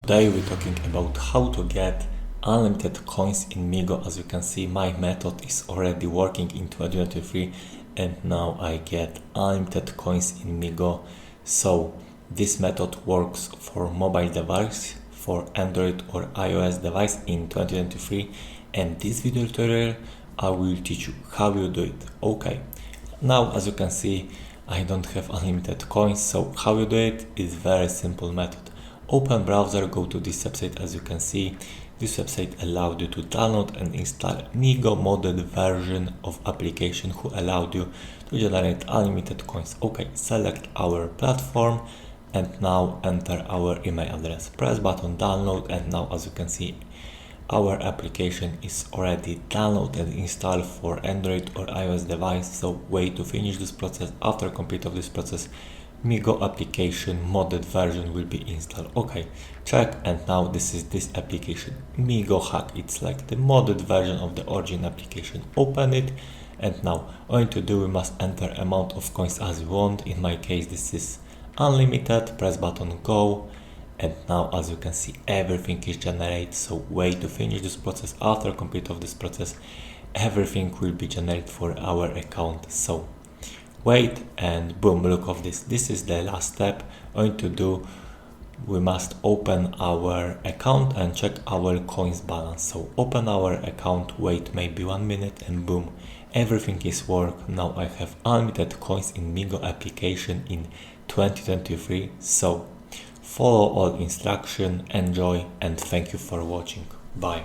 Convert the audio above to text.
Today we're talking about how to get unlimited coins in MIGO. As you can see, my method is already working in 2023 and now I get unlimited coins in MIGO. So this method works for mobile device, for Android or iOS device in 2023, and this video tutorial I will teach you how you do it. Okay, now as you can see, I don't have unlimited coins, so how you do it is very simple method. Open browser, go to this website. As you can see, this website allowed you to download and install MIGO modded version of application who allowed you to generate unlimited coins. Okay, select our platform and now enter our email address. Press button download, and now as you can see, our application is already downloaded and installed for Android or iOS device. So wait to finish this process. After complete of this process, MIGO application modded version will be installed. Okay, check, and now this is this application MIGO hack. It's like the modded version of the origin application. Open it, and now all you need to do, we must enter amount of coins as you want. In my case this is unlimited. Press button go, and now as you can see everything is generated. So wait to finish this process. After complete of this process, everything will be generated for our account. So wait, and boom, look of this. This is the last step. All you need to do, we must open our account and check our coins balance. So open our account, wait maybe 1 minute, and boom, everything is work. Now I have unlimited coins in MIGO application in 2023. So follow all instruction, enjoy, and thank you for watching. Bye.